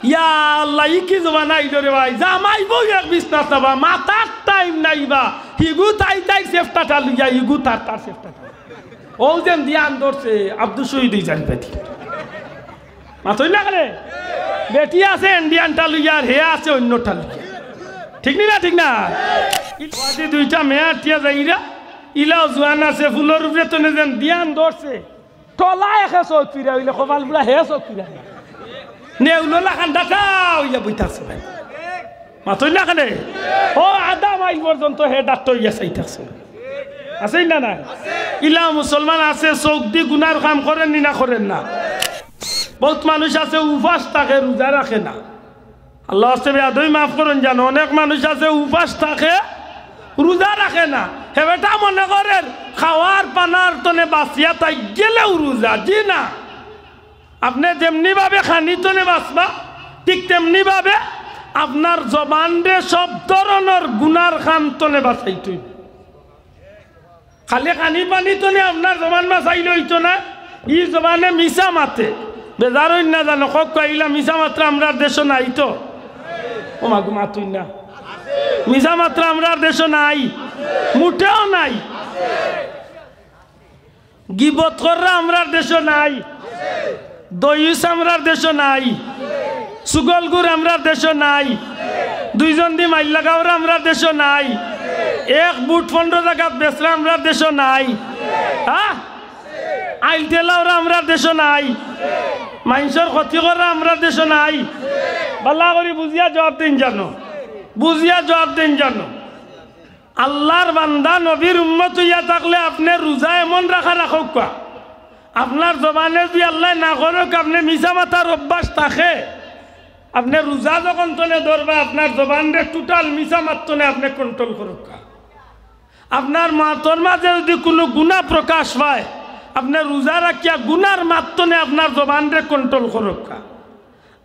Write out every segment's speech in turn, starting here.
ইয়া আল্লাহ কি জমানা আইলো রে ভাই জামাই বই এক বিছনা চাবা মাথার টাইম নাইবা হিগু তাই তাই সেফটাটা লইয়া হিগু তার তার সেফটাটা ও যেন ধ্যান ধরছে আব্দুল শহীদ জানবে মাথই লাগলে বেটি আছে ইন্ডিয়ানটা লইয়া হে আছে অন্যটা লইয়া ঠিক না ঠিক না ইলাদি দুইটা মেয়ার টিয়া যাইরা ইলাও জোয়ান আছে ফুলের উপরে তো যেন ধ্যান ধরছে টলা এখে চোখ ফিরা হইলে কপাল বুড়া হে চোখ ফিরা নেউলা খান্ডাটা হইয়া বইতাছে ভাই মাথই লাগালে ও আধা মাইল পর্যন্ত হে ডাক্তার হইয়া চাইতাছে আছে না না ইলা মুসলমান আছে চোখ দি গুনার কাম করেন না করেন না বহুত মানুষ আছে উপাস থাকে রোজা রাখে না আল্লাহ আসতে বেয়াদই মাফ করেন জানো অনেক মানুষ আছে উপাস থাকে রোজা রাখে না হে বেটা মনে করেন খাওয়ার পানার তনে বাঁচিয়া তাই গেলেও রোজা জি না আপনি যেমনি ভাবে খানিতনে বাঁচবা ঠিক তেমনি ভাবে আপনার জবান রে সব ধরনের গুনার খামতনে বাঁচাইতে খালি খানি পানি তনে আপনার জবান বাঁচাইলে হইতো না ই জবানে মিশা মাতে বেজার হইন না জানো কক কইলা মিশা মাত্রা আমরা দেশ নাই তো ও মাগু মাতুই না মিশা মাত্রা আমরা দেশ নাই মুঠেও নাই গিবত কররা আমরা দেশ নাই দইস আমরার দেশ নাই সুগলগুর আমরার দেশ নাই দুইজন দি মাইল লাগাওরা আমরার দেশ নাই এক বুট 15 টাকা বেচরা আমরার দেশ নাই হ্যাঁ আইল তেলাওরা আমরার দেশ নাই মানুষের ক্ষতি করা আমরার দেশ নাই বাল্লা করি বুঝিয়া জবাব দিন জানো বুঝিয়া জবাব দিন জানো আল্লাহর বান্দা নবীর উম্মত হইয়া থাকলে আপনি রোজা এমন রাখা রাখুক কা আপনার জবানে যদি আল্লাহ না করুক আপনি মিশা মাথার অভ্যাস থাকে আপনি রোজা যখন তলে ধরবা আপনার জবানরে টোটাল মিশা মাত্রনে আপনি কন্ট্রোল করুক আপনার মাতর মাঝে যদি কোনো গুণা প্রকাশ পায় আপনি রোজা রাখিয়া গুনার মাত্রনে আপনার জবানরে কন্ট্রোল করুক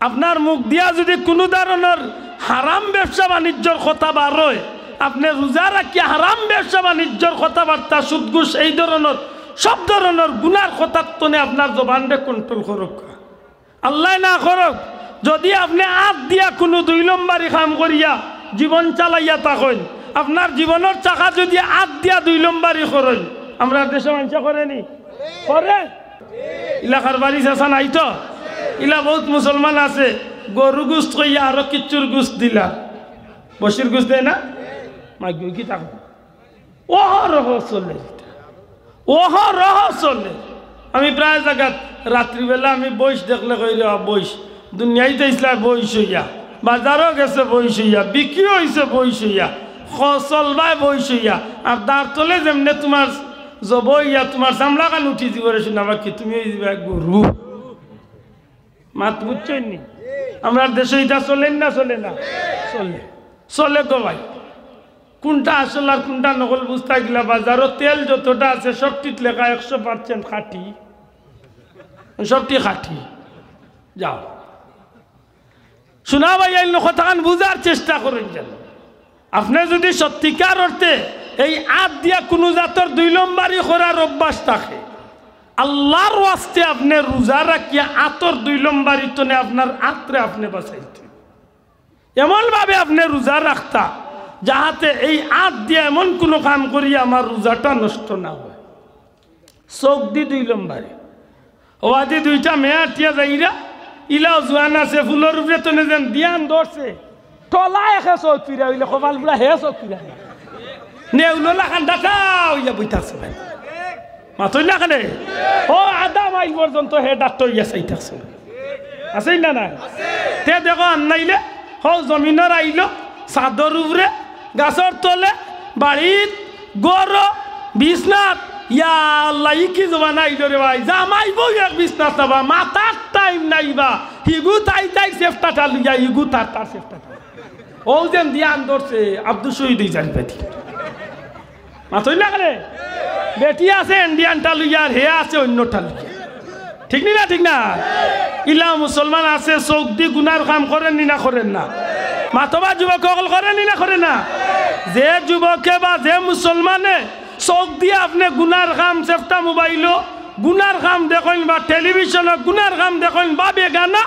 আপনার মুখ দিয়া যদি কোনো ধরনের হারাম ব্যবসা বাণিজ্যর কথা বার হয় আপনি রোজা রাখিয়া হারাম ব্যবসা বাণিজ্যর কথাবার্তা সুদ ঘুষ এই ধরনের সব ধরনের গুনার কথার তনে আপনার জবানরে কন্ট্রোল করুক আল্লাহ না করুক যদি আপনি আত দিয়া কোনো 2 নম্বরই কাম করিয়া জীবন চালাইয়া থাকেন আপনার জীবনের চাকা যদি আত দিয়া 2 নম্বরই করেন আমরা দেশে মানুষ করেনি করে এলাকার বাড়ি চেষা নাই তো ইলা বহুত মুসলমান আছে গরু গুস্ত কইয়া আরো কিচ্ছুর গুস্ত দিলা বসির গুস্ত দেয় না মাইক কি থাকো ও রহ চলে ওহ রহ চলে আমি প্রায় জায়গাত রাত্রিবেলা আমি বইস দেখলে কই রে বইস দুনিয়াইতে ইসলাম বইস হইয়া বাজারও গেছে বইস হইয়া বিক্রিও হয়েছে বইস হইয়া চলবাই বইস হইয়া আর দাঁড় তলে যেমনে তোমার জব হইয়া তোমার চামড়া কান উঠি দিবরে শোনাবা কি তুমি গরু মাত বুঝছই নি আমরা দেশে এটা চলেন না চলে না চলে চলে তো ভাই কোনটা আসল আর কোনটা নকল বুঝতে গেলা বাজারও তেল যতটা আছে সবটিত লেখা 100% খাঁটি সবটি খাঁটি যাও শোনা ভাই এই কথাখান বুঝার চেষ্টা করেন যেন আপনি যদি সত্যিকার অর্থে এই আত দিয়া কোনো জাতর 2 নম্বরই করার অভ্যাস থাকে আল্লাহর ওয়াস্তে আপনি রোজা রাখিয়া আতর 2 নম্বরই তনে আপনার আত্রে আপনি বাঁচাইতে এমনভাবে আপনি রোজা রাখতা যাহাতে এই আত দিয়ে এমন কোনো কাম করি আমার রোজাটা নষ্ট না হয় চোখ দি 2 নম্বরে ওয়াদি দুইটা মেয়ার টিয়া যাইরা ইলাও জোয়ান আছে ফুলের উপরে তো যেন ধ্যান ধরছে টলা এখে চোখ ফিরা হইলে কপাল বুড়া হে চোখ ফিরা নেউলা খান্ডাটা হইয়া বইতাছে ভাই মাথই লাগালে ও আধা মাইল পর্যন্ত হে ডাক্তার হইয়া চাইতাছে আছে না না তে দেখো আনাইলে হো জমিনের আইলো চাদর উপরে গাছর তলে বাড়িত গর বিছনাত ইয়া আল্লাহ কি জমানা আইলো রে ভাই জামাই বই এক বিছনা চাবা মাথার টাইম নাইবা হিগু তাই তাই সেফটাটা লইয়া হিগু তার তার সেফটাটা ও যেন ধ্যান ধরছে আব্দুল শহীদ জানবে মাথই লাগলে বেটি আছে ইন্ডিয়ানটা লইয়া হে আছে অন্যটা লইয়া ঠিক না ঠিক না ইলা মুসলমান আছে চোখ দি গুনার কাম করেন না করেন না মাতবা যুবক সকল করেন না করে না যে যুবকে বা যে মুসলমানে চোখ দিয়ে আপনি গুনার কাম চেষ্টা মোবাইল গুনার কাম দেখেন বা টেলিভিশন গুনার কাম দেখেন বা বেগানা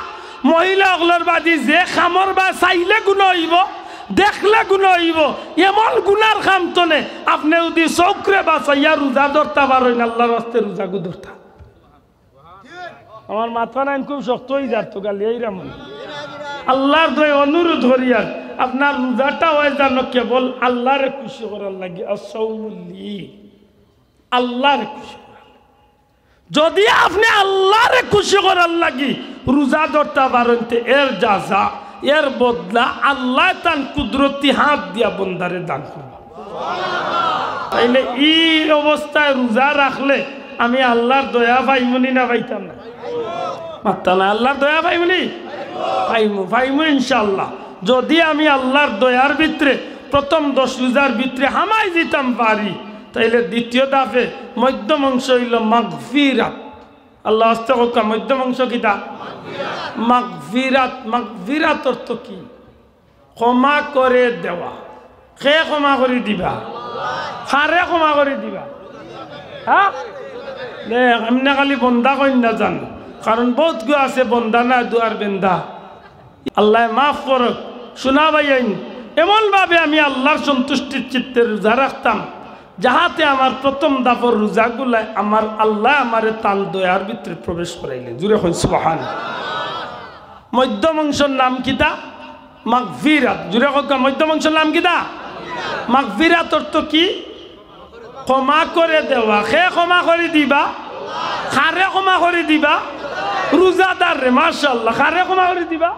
মহিলা অগলর বাদী যে খামর বা চাইলে গুণ হইব দেখলে গুণ হইব এমন গুনার খাম তনে আপনি যদি চৌকরে বাঁচাইয়া রোজা ধরতে পারেন আল্লাহর হস্তে রোজা গু ধরতা আমার মাথা নাইন খুব শক্ত হয়ে যাত গালি এইরাম আল্লাহর দয় অনুরোধ করিয়ার আপনার রোজাটা হয়ে যেন কেবল আল্লাহরে খুশি করার লাগে আসৌলি আল্লাহরে খুশি করার যদি আপনি আল্লাহরে খুশি করার লাগি রোজা ধরতে পারেন এর যাজা এর বদলা আল্লাহ তান কুদরতি হাত দিয়া বন্দারে দান করব তাইলে এই অবস্থায় রোজা রাখলে আমি আল্লাহর দয়া পাইমনি না পাইতাম না পারতাম না আল্লাহর দয়া পাইমনি পাইমু ইনশাআল্লাহ যদি আমি আল্লাহর দয়ার ভিতরে প্রথম 10 রোজার ভিতরে হামাই দিতাম পারি তাইলে দ্বিতীয় ধাপে মধ্যম অংশ হইল মাগফিরাত আল্লাহ আস্তে মধ্যম অংশ কিতা মাগফিরাত মাগফিরাত অর্থ কি ক্ষমা করে দেওয়া কে ক্ষমা করে দিবা কারে ক্ষমা করে দিবা হ্যাঁ এমনি খালি বন্দা কইন না জান কারণ বহুত গো আছে বন্দা না দুয়ার বেন্দা আল্লাহ মাফ করক শোনা ভাইয়াইন এমন ভাবে আমি আল্লাহর সন্তুষ্টির চিত্তে রোজা রাখতাম যাহাতে আমার প্রথম দাপর রোজাগুলাই আমার আল্লাহ আমারে তাল দয়ার ভিতরে প্রবেশ করাইলেন জুড়ে হন সুবহানাল্লাহ মধ্যম অংশের নাম কিতা মাগফিরাত জুড়ে হোক মধ্যম অংশের নাম কিতা মাগফিরাত অর্থ কি ক্ষমা করে দেওয়া কে ক্ষমা করে দিবা কারে ক্ষমা করে দিবা রোজাদার রে মাশাআল্লাহ কারে ক্ষমা করে দিবা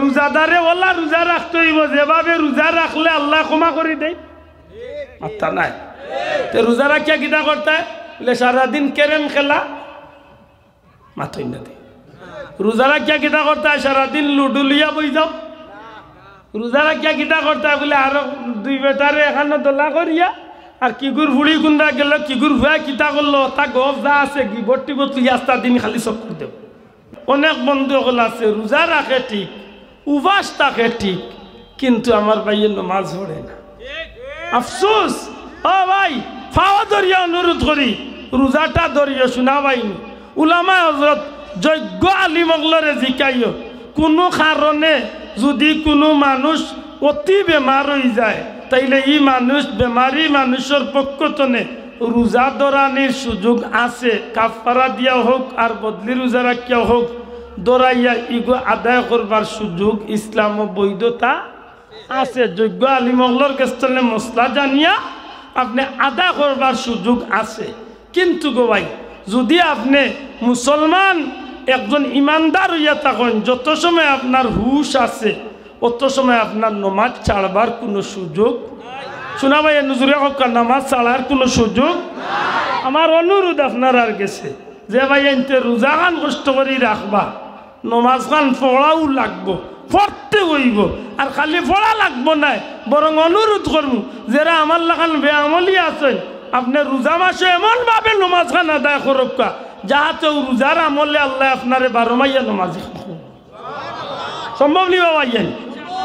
রোজাদারে ওলা রোজা রাখতে হইব যেভাবে রোজা রাখলে আল্লাহ ক্ষমা করে দেয় মাত্রা নাই তো রোজা রাখিয়া কিতা করতে বলে সারাদিন কেরেম খেলা মাথই না দেয় রোজা রাখিয়া কিতা করতে সারাদিন লুডু লিয়া বই যাও রোজা রাখিয়া কিতা করতে বলে আরো 2 বেটারে এখানে দোলা করিয়া আর কিগুর ফুড়ি কুন্দা গেল কিগুর ভুয়া কিতা করলো তা গফ যা আছে কি বটি বতলি আস্তা দিন খালি চক্কর দেব অনেক বন্ধু হল আছে রোজা রাখে ঠিক উপাস থাকে ঠিক কিন্তু আমার ভাইয়ের নামাজ পড়ে না আফসোস ও ভাই ফাওয়া ধরিয়া অনুরোধ করি রোজাটা ধরিয়া শোনা পাইনি উলামা হযরত যোগ্য আলিম অগলরে জিকাইও কোনো কারণে যদি কোনো মানুষ অতি বেমার হয়ে যায় তাইলে এই মানুষ বেমারি মানুষের পক্ষতনে রোজা ধরানির সুযোগ আছে কাফারা দিয়া হোক আর বদলি রোজা রাখিয়া হোক দৌড়াইয়া ইগো আদায় করবার সুযোগ ইসলাম বৈধতা আছে যোগ্য আলিমগলর কাছে মশলা জানিয়া আপনি আদায় করবার সুযোগ আছে কিন্তু গো ভাই যদি আপনি মুসলমান একজন ইমানদার হইয়া থাকেন যত সময় আপনার হুশ আছে অত সময় আপনার নামাজ ছাড়বার কোনো সুযোগ শোনা ভাই নজরে হোক নামাজ ছাড়ার কোনো সুযোগ আমার অনুরোধ আপনার আর গেছে যে ভাই এনতে রোজা খান কষ্ট করে রাখবা নমাজ খান পড়াও লাগবো পড়তে হইব আর খালি পড়া লাগবো না বরং অনুরোধ করবো যারা আমার লাগান বেআমলি আছেন আপনি রোজা মাসে এমন ভাবে নমাজ খান আদায় করুক যাহাতে রোজার আমলে আল্লাহ আপনারে 12 মাইয়া নমাজ সম্ভব নি বাবা ইয়ান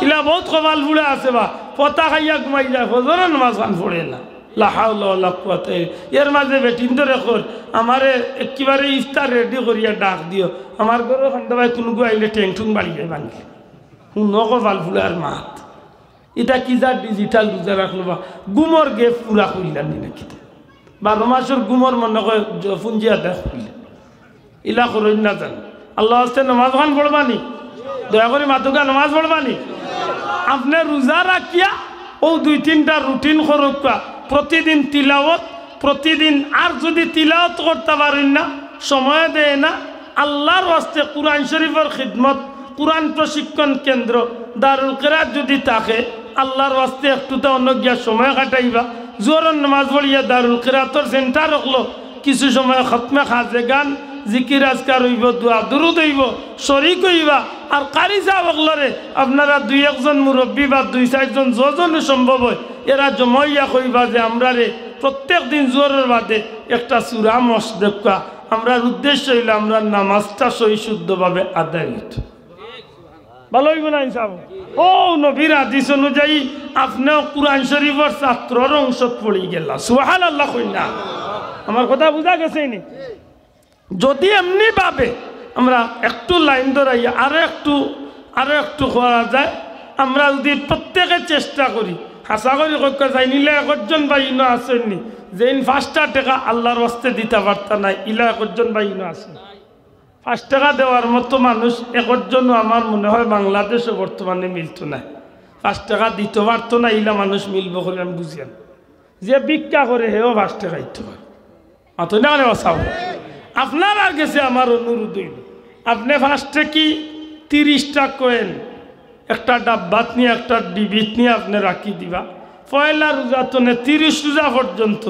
ইলা বহুত কপাল বুড়া আছে বা পতা খাইয়া ঘুমাই যায় ফজরের নামাজ খান পড়ে না লা হাওলা ওয়ালা কুওয়াতা এর মাঝে বেটিন ধরে কর আমারে একেবারে ইফতার রেডি করিয়া ডাক দিও আমার ঘরে খান্দা ভাই কোনো গো আইলে টেনশন বাড়ি যায় ভাঙে হুনো কপাল বুড়ার মাত এটা কি যা ডিজিটাল রোজা রাখলো বা গুমর গেপ পুরা কইলাম নি নাকি 12 মাসের গুমর মনে করে ফুঞ্জিয়া দেখ কইলেন ইলা করেন না জান আল্লাহ আস্তে নামাজ খান পড়বানি দয়া করে মাতুকা নামাজ পড়বানি আপনি রোজা রাখিয়া ও 2-3টা রুটিন করুকা প্রতিদিন তিলাওয়াত প্রতিদিন আর যদি তিলাওয়াত করতে পারেন না সময় দেয় না আল্লাহর ওয়াস্তে কুরআন শরীফের খিদমত কুরআন প্রশিক্ষণ কেন্দ্র দারুল কিরাত যদি থাকে আল্লাহর ওয়াস্তে একটুতে অনজ্ঞা সময় কাটাইবা জোহরের নামাজ পড়িয়া দারুল কিরাতর সেন্টার রাখলো কিছু সময় খতমে খাজে গান জিকির আজকার হইব দোয়া দুরুদ হইব শরীক হইবা আর কারি সাহাবগলরে আপনারা 2-1 জন মুরব্বী বা 2-4 জন যজন সম্ভব হয় এরা জমাইয়া কইবা যে আমরা রে প্রত্যেক দিন জোরের বাদে একটা সূরা মস দেখা আমরা উদ্দেশ্য হইল আমরা নামাজটা সহি শুদ্ধভাবে আদায় হইত ভালো হইব না ইনশাআল্লাহ ও নবীর হাদিস অনুযায়ী আপনিও কুরআন শরীফের ছাত্রর অংশ পড়ি গেলা সুবহানাল্লাহ কইনা আমার কথা বুঝা গেছে নি যদি এমনি ভাবে আমরা একটু লাইন ধরাই আরো একটু করা যায়। আমরা যদি প্রত্যেকে চেষ্টা করি, হাসা করি কক্ষ যাই নিলে একজন বা ইনো আসেননি যে 5টা টাকা আল্লাহর হস্তে দিতে পারতা নাই, ইলা একজন বা ইনো আসেন। 5 টাকা দেওয়ার মতো মানুষ একজনও আমার মনে হয় বাংলাদেশে বর্তমানে মিলত না। 5 টাকা দিতে পারতো না, ইলা মানুষ মিলব করে আমি বুঝিয়ান। যে ভিক্ষা করে হেও 5 টাকা দিতে পারে অত না অসাব। আপনার আর গেছে আমার অনুরোধ হইল, আপনি ফার্স্টে কি 30টা কয়েন একটা ডাব্বাত নিয়ে একটা ডিবিত নিয়ে আপনি রাখি দিবা। পয়লা রোজা তো 30 রোজা পর্যন্ত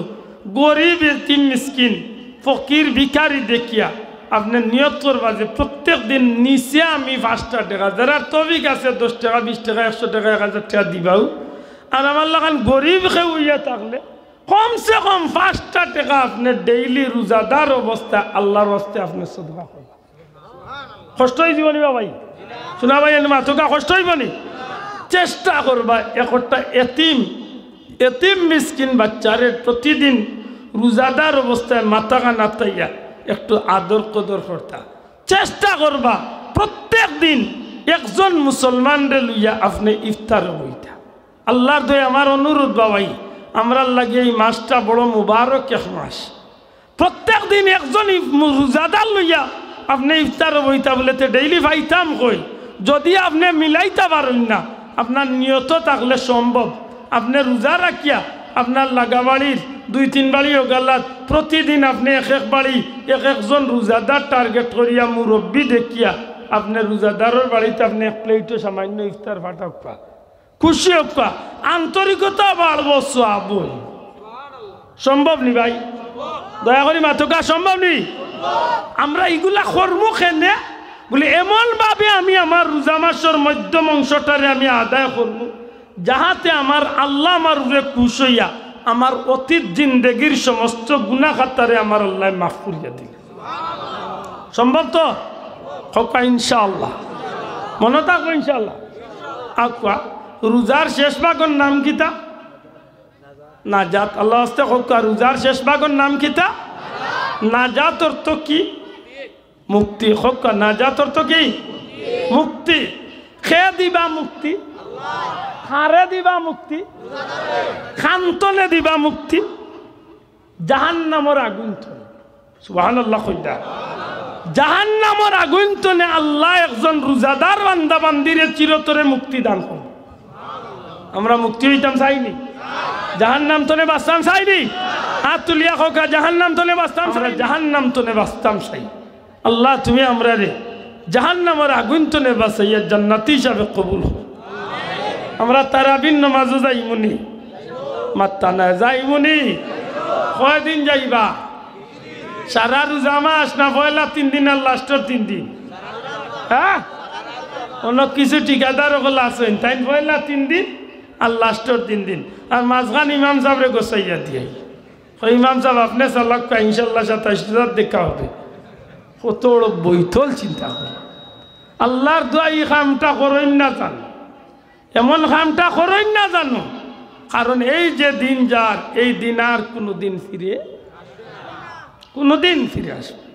গরিব এতিম মিসকিন ফকির ভিখারি দেখিয়া আপনি নিয়ত করবা যে প্রত্যেক দিন নিচে আমি 5টা টাকা, যারা তবিক আছে 10 টাকা 20 টাকা 100 টাকা 1000 টাকা দিবাও। আর আমার লাগান গরিব খেয়ে হইয়া থাকলে কমসে কম 5টা টাকা আপনি ডেইলি রোজাদার অবস্থায় আল্লাহর হস্তে আপনি সদকা করবা। কষ্ট হয়ে জীবনী বাবাই শোনা ভাই মাথা কষ্ট হইব নি? চেষ্টা করবা একটা এতিম মিসকিন বাচ্চারে প্রতিদিন রোজাদার অবস্থায় মাথা কানাতাইয়া একটু আদর কদর করতা চেষ্টা করবা। প্রত্যেক দিন একজন মুসলমানরে লইয়া আপনি ইফতার হইতা। আল্লাহর দয়া আমার অনুরোধ বাবাই, আমরা লাগে এই মাসটা বড় মুবারক এক মাস। প্রত্যেক দিন একজন রোজাদার লইয়া আপনি ইফতার হইতা বলেতে ডেইলি পাইতাম কই। যদি আপনি মিলাইতে পারেন না, আপনার নিয়ত থাকলে সম্ভব। আপনি রোজা রাখিয়া আপনার লাগা বাড়ির 2-3 বাড়ি ওগালাত প্রতিদিন আপনি এক বাড়ি একজন রোজাদার টার্গেট করিয়া মুরব্বী দেখিয়া আপনি রোজাদারের বাড়িতে আপনি 1 প্লেটও সামান্য ইফতার ফাটাক্কা খুশি হোক্কা আন্তরিকতা বাড়বো সওয়াবই। সম্ভব নি ভাই? দয়া করি মাথকা সম্ভব নি? আমরা এগুলা কর্ম খেনে বলে এমনভাবে আমি আমার রোজা মাসের মধ্যম অংশটারে আমি আদায় করবো যাহাতে আমার আল্লাহ আমার উপরে খুশ হইয়া আমার অতীত জিন্দেগির সমস্ত গুনাহ খাতারে আমার আল্লাহ মাফ করিয়া দিল। সম্ভব তো? হকা ইনশাআল্লাহ, মনে থাকো ইনশাআল্লাহ। আকুয়া রোজার শেষ ভাগের নাম কিতা? নাজাত। আল্লাহ হস্তে হকা রোজার শেষ ভাগের নাম কিতা? নাজাত অর্থ কি? মুক্তি। হকা নাজাত অর্থ কি? মুক্তি। খে দিবা মুক্তি, হারে দিবা মুক্তি, খান্তনে দিবা মুক্তি, জাহান্নামের আগুন তনে। সুবহানাল্লাহ কইতা। জাহান্নামের আগুন তনে আল্লাহ একজন রোজাদার বান্দা বান্দিরে চিরতরে মুক্তি দান করে। আমরা মুক্তি হইতাম চাইনি? জাহান্নাম তনে বাঁচতাম চাইনি? হাত তুলিয়া খোকা জাহান্নাম তনে বাঁচতাম চাই? জাহান্নাম তনে বাঁচতাম চাই। আল্লাহ তুমি আমরা রে জাহান্নামের আগুন তনে বাঁচাইয়া জান্নাতি হিসাবে কবুল হো। আমরা তারাবির নামাজও যাইমুনি? মাত্তা না যাইমুনি? কয়দিন যাইবা? সারা রোজা মাস না পয়লা 3 দিন আর লাস্টের 3 দিন? হ্যাঁ, অনেক কিছু ঠিকাদার ওগুলো আছেন তাই পয়লা 3 দিন আর লাস্টের 3 দিন। আর মাঝখান ইমাম সাহেবরে গোসাইয়া দিয়ে ইমাম সাহেব আপনি চালাক ইনশাল্লাহ 27,000 দেখা হবে। কত বড় বৈঠল চিন্তা করে। আল্লাহর দোয়া এই কামটা করেন না জানো, এমন কামটা করেন না জানো, কারণ এই যে দিন যার এই দিন আর কোনোদিন ফিরে আসবে।